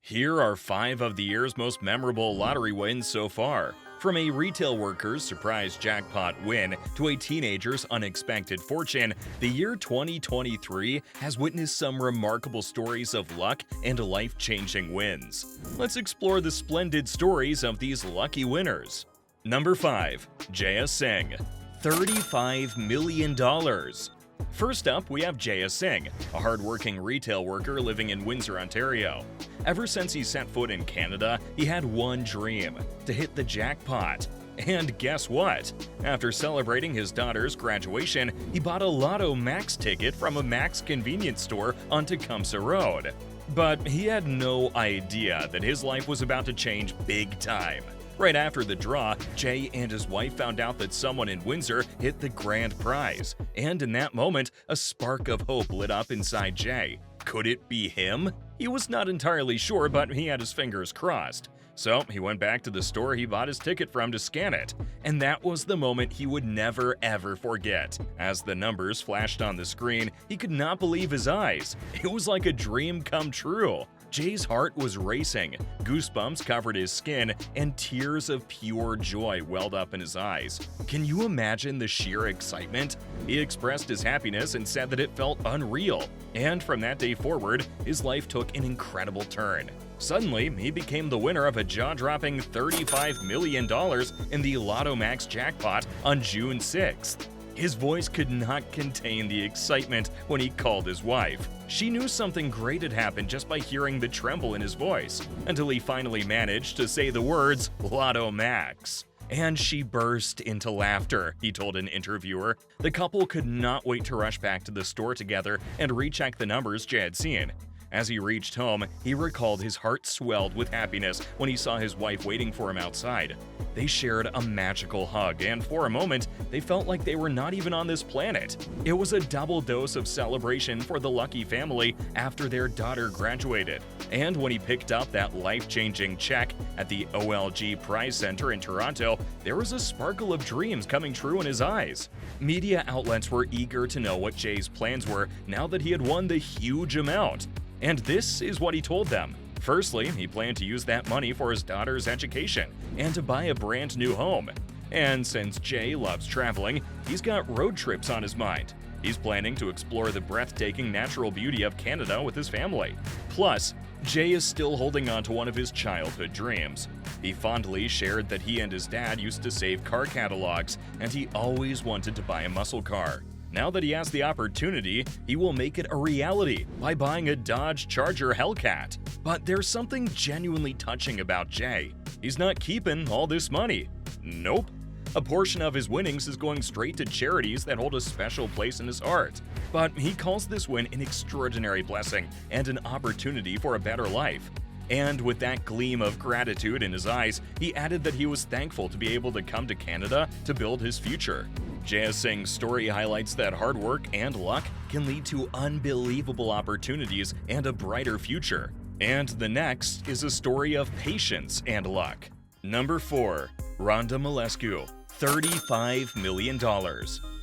Here are 5 of the year's most memorable lottery wins so far. From a retail worker's surprise jackpot win to a teenager's unexpected fortune, the year 2023 has witnessed some remarkable stories of luck and life-changing wins. Let's explore the splendid stories of these lucky winners. Number 5. Jaya Singh, $35 million. First up, we have Jaya Singh, a hardworking retail worker living in Windsor, Ontario. Ever since he set foot in Canada, he had one dream: to hit the jackpot. And guess what? After celebrating his daughter's graduation, he bought a Lotto Max ticket from a Max convenience store on Tecumseh Road. But he had no idea that his life was about to change big time. Right after the draw, Jay and his wife found out that someone in Windsor hit the grand prize. And in that moment, a spark of hope lit up inside Jay. Could it be him? He was not entirely sure, but he had his fingers crossed. So he went back to the store he bought his ticket from to scan it. And that was the moment he would never ever forget. As the numbers flashed on the screen, he could not believe his eyes. It was like a dream come true. Jay's heart was racing, goosebumps covered his skin, and tears of pure joy welled up in his eyes. Can you imagine the sheer excitement? He expressed his happiness and said that it felt unreal. And from that day forward, his life took an incredible turn. Suddenly, he became the winner of a jaw-dropping $35 million in the Lotto Max jackpot on June 6th. His voice could not contain the excitement when he called his wife. She knew something great had happened just by hearing the tremble in his voice, until he finally managed to say the words, "Lotto Max." And she burst into laughter, he told an interviewer. The couple could not wait to rush back to the store together and recheck the numbers Jay had seen. As he reached home, he recalled his heart swelled with happiness when he saw his wife waiting for him outside. They shared a magical hug, and for a moment, they felt like they were not even on this planet. It was a double dose of celebration for the lucky family after their daughter graduated. And when he picked up that life-changing check at the OLG Prize Center in Toronto, there was a sparkle of dreams coming true in his eyes. Media outlets were eager to know what Jay's plans were now that he had won the huge amount. And this is what he told them. Firstly, he planned to use that money for his daughter's education and to buy a brand new home. And since Jay loves traveling, he's got road trips on his mind. He's planning to explore the breathtaking natural beauty of Canada with his family. Plus, Jay is still holding on to one of his childhood dreams. He fondly shared that he and his dad used to save car catalogs, and he always wanted to buy a muscle car. Now that he has the opportunity, he will make it a reality by buying a Dodge Charger Hellcat. But there's something genuinely touching about Jay. He's not keeping all this money. Nope. A portion of his winnings is going straight to charities that hold a special place in his heart. But he calls this win an extraordinary blessing and an opportunity for a better life. And with that gleam of gratitude in his eyes, he added that he was thankful to be able to come to Canada to build his future. Jaya Singh's story highlights that hard work and luck can lead to unbelievable opportunities and a brighter future. And the next is a story of patience and luck. Number 4. Rhonda Milescu, $35 million.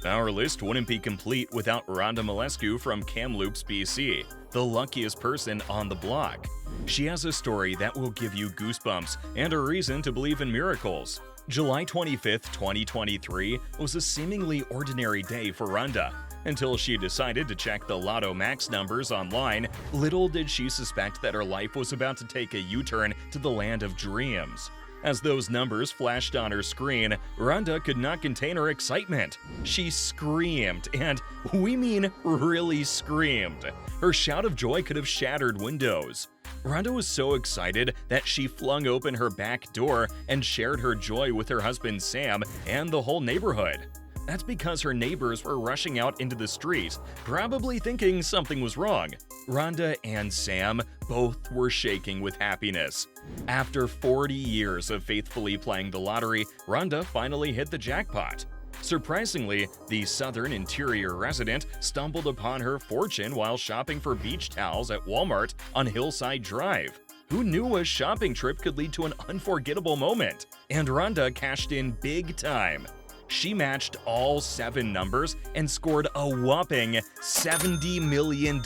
Our list wouldn't be complete without Rhonda Milescu from Kamloops, BC, the luckiest person on the block. She has a story that will give you goosebumps and a reason to believe in miracles. July 25th, 2023 was a seemingly ordinary day for Rhonda, until she decided to check the Lotto Max numbers online. Little did she suspect that her life was about to take a U-turn to the land of dreams. As those numbers flashed on her screen, Rhonda could not contain her excitement. She screamed, and we mean really screamed. Her shout of joy could have shattered windows. Rhonda was so excited that she flung open her back door and shared her joy with her husband Sam and the whole neighborhood. That's because her neighbors were rushing out into the street, probably thinking something was wrong. Rhonda and Sam both were shaking with happiness. After 40 years of faithfully playing the lottery, Rhonda finally hit the jackpot. Surprisingly, the Southern Interior resident stumbled upon her fortune while shopping for beach towels at Walmart on Hillside Drive. Who knew a shopping trip could lead to an unforgettable moment? And Rhonda cashed in big time. She matched all 7 numbers and scored a whopping $70 million.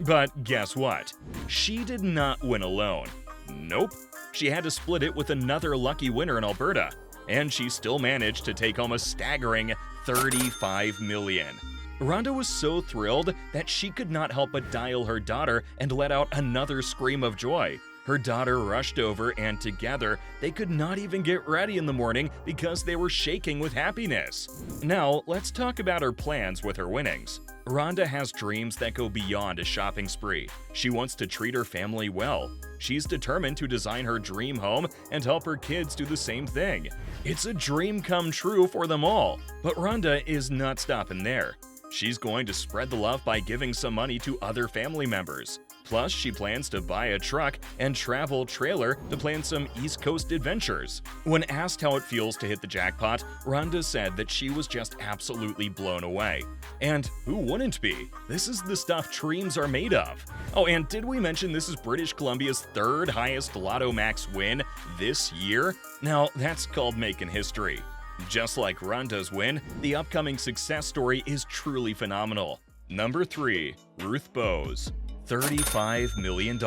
But guess what? She did not win alone. Nope. She had to split it with another lucky winner in Alberta, and she still managed to take home a staggering $35 million. Rhonda was so thrilled that she could not help but dial her daughter and let out another scream of joy. Her daughter rushed over, and together, they could not even get ready in the morning because they were shaking with happiness. Now, let's talk about her plans with her winnings. Rhonda has dreams that go beyond a shopping spree. She wants to treat her family well. She's determined to design her dream home and help her kids do the same thing. It's a dream come true for them all. But Rhonda is not stopping there. She's going to spread the love by giving some money to other family members. Plus, she plans to buy a truck and travel trailer to plan some East Coast adventures. When asked how it feels to hit the jackpot, Rhonda said that she was just absolutely blown away. And who wouldn't be? This is the stuff dreams are made of. Oh, and did we mention this is British Columbia's third highest Lotto Max win this year? Now, that's called making history. Just like Rhonda's win, the upcoming success story is truly phenomenal. Number 3. Ruth Bowes. $35 million.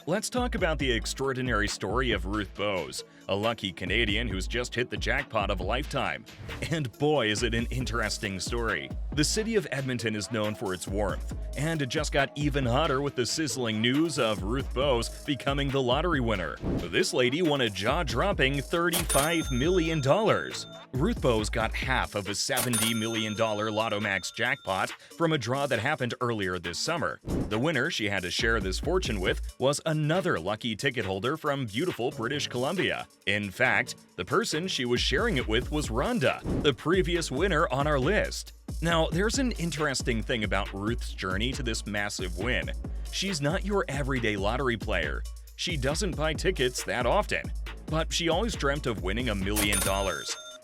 Let's talk about the extraordinary story of Ruth Bowes, a lucky Canadian who's just hit the jackpot of a lifetime. And boy, is it an interesting story. The city of Edmonton is known for its warmth, and it just got even hotter with the sizzling news of Ruth Bowes becoming the lottery winner. This lady won a jaw-dropping $35 million. Ruth Bowes got half of a $70 million Lotto Max jackpot from a draw that happened earlier this summer. The winner she had to share this fortune with was another lucky ticket holder from beautiful British Columbia. In fact, the person she was sharing it with was Rhonda, the previous winner on our list. Now, there's an interesting thing about Ruth's journey to this massive win. She's not your everyday lottery player. She doesn't buy tickets that often, but she always dreamt of winning $1 million.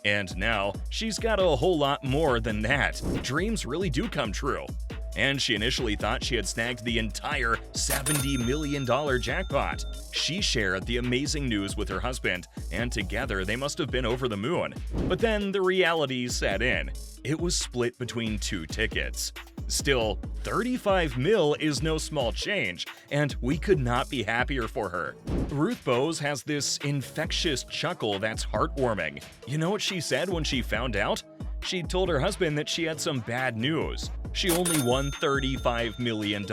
And now, she's got a whole lot more than that. Dreams really do come true. And she initially thought she had snagged the entire $70 million jackpot. She shared the amazing news with her husband, and together they must have been over the moon. But then the reality set in. It was split between 2 tickets. Still, $35 million is no small change, and we could not be happier for her. Ruth Bowes has this infectious chuckle that's heartwarming. You know what she said when she found out? She told her husband that she had some bad news. She only won $35 million.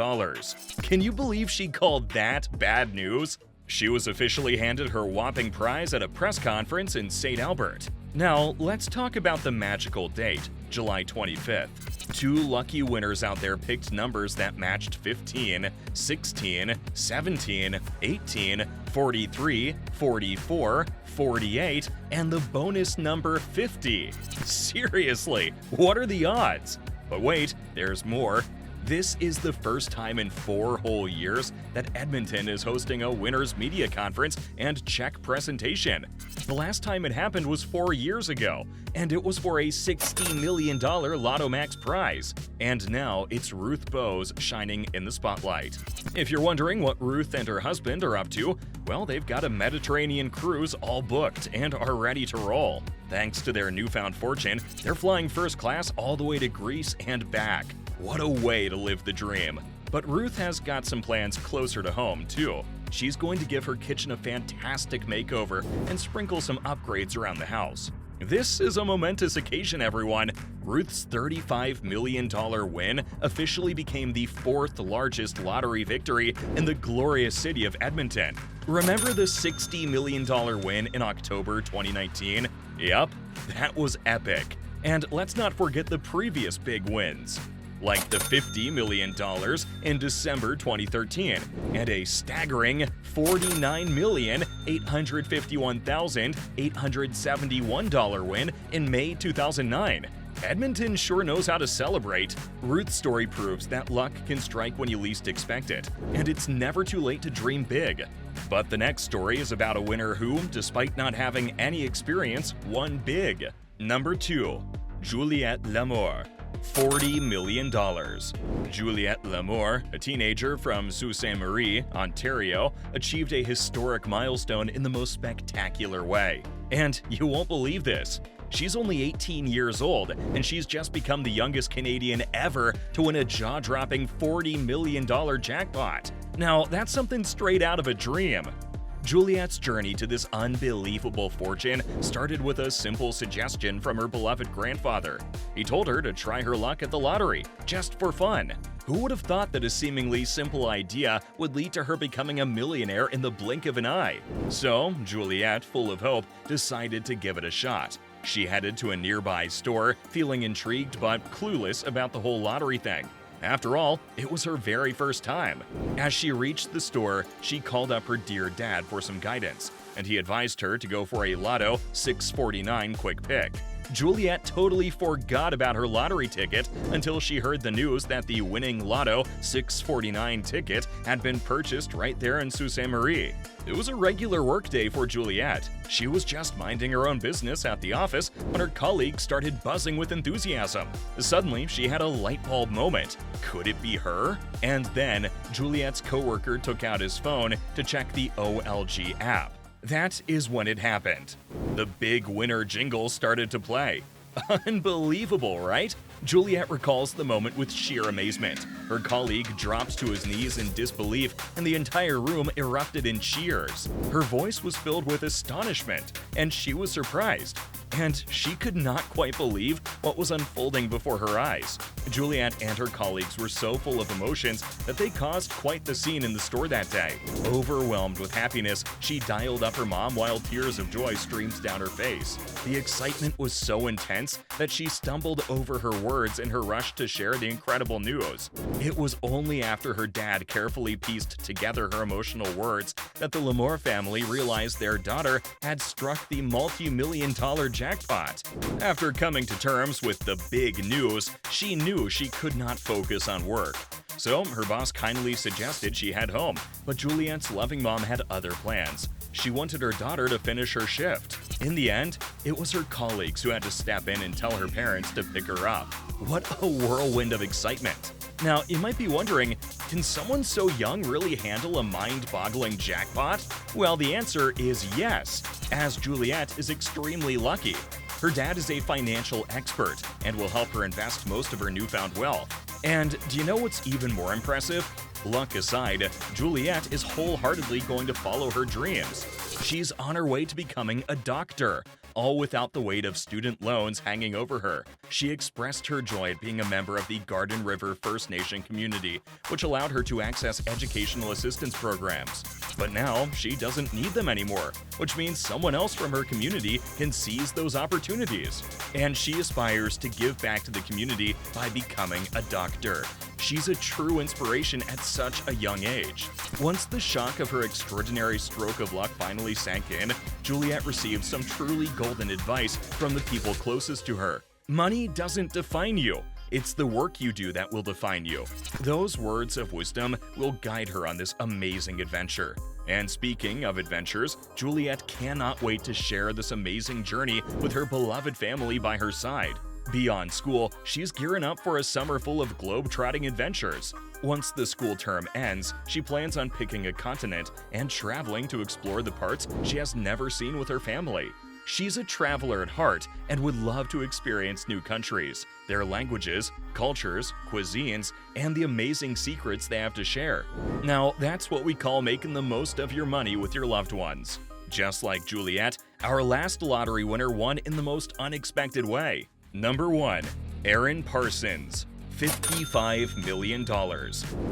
Can you believe she called that bad news? She was officially handed her whopping prize at a press conference in St. Albert. Now, let's talk about the magical date, July 25th. 2 lucky winners out there picked numbers that matched 15, 16, 17, 18, 43, 44, 48, and the bonus number 50. Seriously, what are the odds? But wait, there's more. This is the first time in 4 whole years that Edmonton is hosting a winners media conference and check presentation. The last time it happened was 4 years ago, and it was for a $60 million Lotto Max prize. And now it's Ruth Bowes shining in the spotlight. If you're wondering what Ruth and her husband are up to, well, they've got a Mediterranean cruise all booked and are ready to roll. Thanks to their newfound fortune, they're flying first class all the way to Greece and back. What a way to live the dream. But Ruth has got some plans closer to home, too. She's going to give her kitchen a fantastic makeover and sprinkle some upgrades around the house. This is a momentous occasion, everyone. Ruth's $35 million win officially became the 4th largest lottery victory in the glorious city of Edmonton. Remember the $60 million win in October 2019? Yup, that was epic. And let's not forget the previous big wins, like the $50 million in December 2013, and a staggering $49,851,871 win in May 2009. Edmonton sure knows how to celebrate. Ruth's story proves that luck can strike when you least expect it, and it's never too late to dream big. But the next story is about a winner who, despite not having any experience, won big. Number 2. Juliette Lamour. $40 million. Juliette Lamour, a teenager from Sault Ste. Marie, Ontario, achieved a historic milestone in the most spectacular way. And you won't believe this. She's only 18 years old, and she's just become the youngest Canadian ever to win a jaw-dropping $40 million jackpot. Now, that's something straight out of a dream. Juliet's journey to this unbelievable fortune started with a simple suggestion from her beloved grandfather. He told her to try her luck at the lottery, just for fun. Who would have thought that a seemingly simple idea would lead to her becoming a millionaire in the blink of an eye? So, Juliet, full of hope, decided to give it a shot. She headed to a nearby store, feeling intrigued but clueless about the whole lottery thing. After all, it was her very first time. As she reached the store, she called up her dear dad for some guidance, and he advised her to go for a Lotto 649 quick pick. Juliet totally forgot about her lottery ticket until she heard the news that the winning Lotto 649 ticket had been purchased right there in Sault Ste. Marie. It was a regular workday for Juliet. She was just minding her own business at the office when her colleagues started buzzing with enthusiasm. Suddenly, she had a light bulb moment. Could it be her? And then, Juliet's coworker took out his phone to check the OLG app. That is when it happened. The big winner jingle started to play. Unbelievable, right? Juliet recalls the moment with sheer amazement. Her colleague drops to his knees in disbelief, and the entire room erupted in cheers. Her voice was filled with astonishment, and she was surprised. And she could not quite believe what was unfolding before her eyes. Juliet and her colleagues were so full of emotions that they caused quite the scene in the store that day. Overwhelmed with happiness, she dialed up her mom while tears of joy streamed down her face. The excitement was so intense that she stumbled over her words in her rush to share the incredible news. It was only after her dad carefully pieced together her emotional words that the Lamour family realized their daughter had struck the multi-million-dollar jackpot. After coming to terms with the big news, she knew she could not focus on work. So her boss kindly suggested she head home, but Juliet's loving mom had other plans. She wanted her daughter to finish her shift. In the end, it was her colleagues who had to step in and tell her parents to pick her up. What a whirlwind of excitement! Now, you might be wondering, can someone so young really handle a mind-boggling jackpot? Well, the answer is yes, as Juliet is extremely lucky. Her dad is a financial expert and will help her invest most of her newfound wealth. And do you know what's even more impressive? Luck aside, Juliet is wholeheartedly going to follow her dreams. She's on her way to becoming a doctor, all without the weight of student loans hanging over her. She expressed her joy at being a member of the Garden River First Nation community, which allowed her to access educational assistance programs. But now, she doesn't need them anymore, which means someone else from her community can seize those opportunities. And she aspires to give back to the community by becoming a doctor. She's a true inspiration at such a young age. Once the shock of her extraordinary stroke of luck finally sank in, Juliet received some truly golden advice from the people closest to her. Money doesn't define you. It's the work you do that will define you. Those words of wisdom will guide her on this amazing adventure. And speaking of adventures, Juliet cannot wait to share this amazing journey with her beloved family by her side. Beyond school, she's gearing up for a summer full of globe-trotting adventures. Once the school term ends, she plans on picking a continent and traveling to explore the parts she has never seen with her family. She's a traveler at heart and would love to experience new countries, their languages, cultures, cuisines, and the amazing secrets they have to share. Now, that's what we call making the most of your money with your loved ones. Just like Juliet, our last lottery winner won in the most unexpected way. Number 1. Aaron Parsons. $55 million.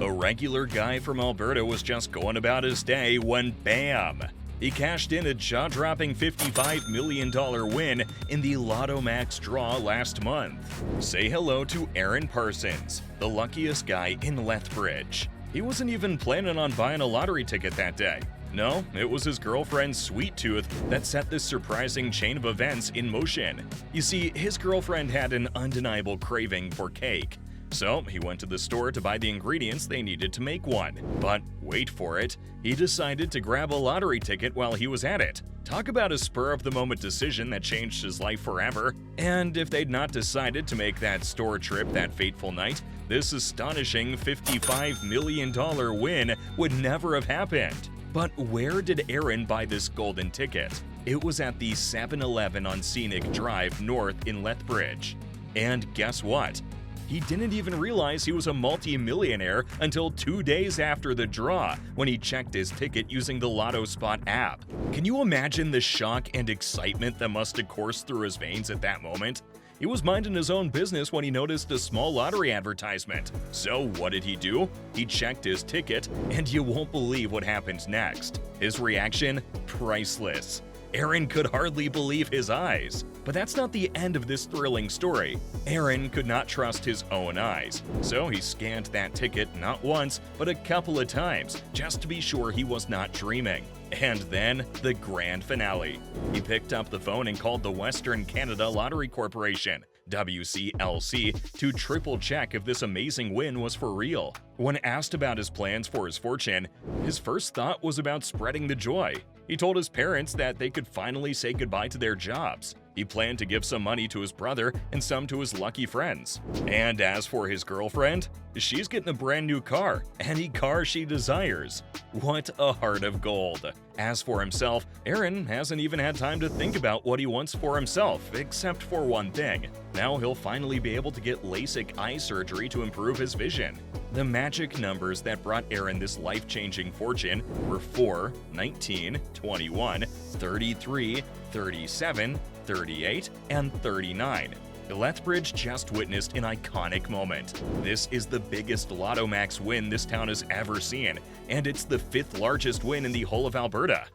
A regular guy from Alberta was just going about his day when bam! He cashed in a jaw-dropping $55 million win in the Lotto Max draw last month. Say hello to Aaron Parsons, the luckiest guy in Lethbridge. He wasn't even planning on buying a lottery ticket that day. No, it was his girlfriend's sweet tooth that set this surprising chain of events in motion. You see, his girlfriend had an undeniable craving for cake. So he went to the store to buy the ingredients they needed to make one. But wait for it, he decided to grab a lottery ticket while he was at it. Talk about a spur-of-the-moment decision that changed his life forever. And if they'd not decided to make that store trip that fateful night, this astonishing $55 million win would never have happened. But where did Aaron buy this golden ticket? It was at the 7-Eleven on Scenic Drive North in Lethbridge. And guess what? He didn't even realize he was a multi-millionaire until 2 days after the draw, when he checked his ticket using the Lotto Spot app. Can you imagine the shock and excitement that must have coursed through his veins at that moment? He was minding his own business when he noticed a small lottery advertisement. So what did he do? He checked his ticket, and you won't believe what happened next. His reaction? Priceless. Aaron could hardly believe his eyes. But that's not the end of this thrilling story. Aaron could not trust his own eyes, so he scanned that ticket not once, but a couple of times, just to be sure he was not dreaming. And then, the grand finale. He picked up the phone and called the Western Canada Lottery Corporation, WCLC, to triple check if this amazing win was for real. When asked about his plans for his fortune, his first thought was about spreading the joy. He told his parents that they could finally say goodbye to their jobs. He planned to give some money to his brother and some to his lucky friends. And as for his girlfriend, she's getting a brand new car, any car she desires. What a heart of gold. As for himself, Aaron hasn't even had time to think about what he wants for himself, except for one thing. Now he'll finally be able to get LASIK eye surgery to improve his vision. The magic numbers that brought Aaron this life-changing fortune were 4, 19, 21, 33, 37, 38, and 39. Lethbridge just witnessed an iconic moment. This is the biggest Lotto Max win this town has ever seen, and it's the 5th largest win in the whole of Alberta.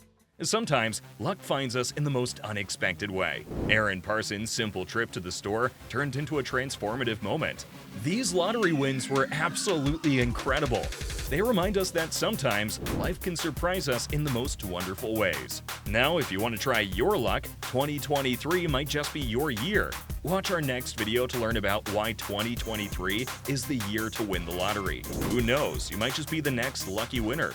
Sometimes, luck finds us in the most unexpected way. Aaron Parsons' simple trip to the store turned into a transformative moment. These lottery wins were absolutely incredible. They remind us that sometimes life can surprise us in the most wonderful ways. Now, if you want to try your luck, 2023 might just be your year. Watch our next video to learn about why 2023 is the year to win the lottery. Who knows, you might just be the next lucky winner.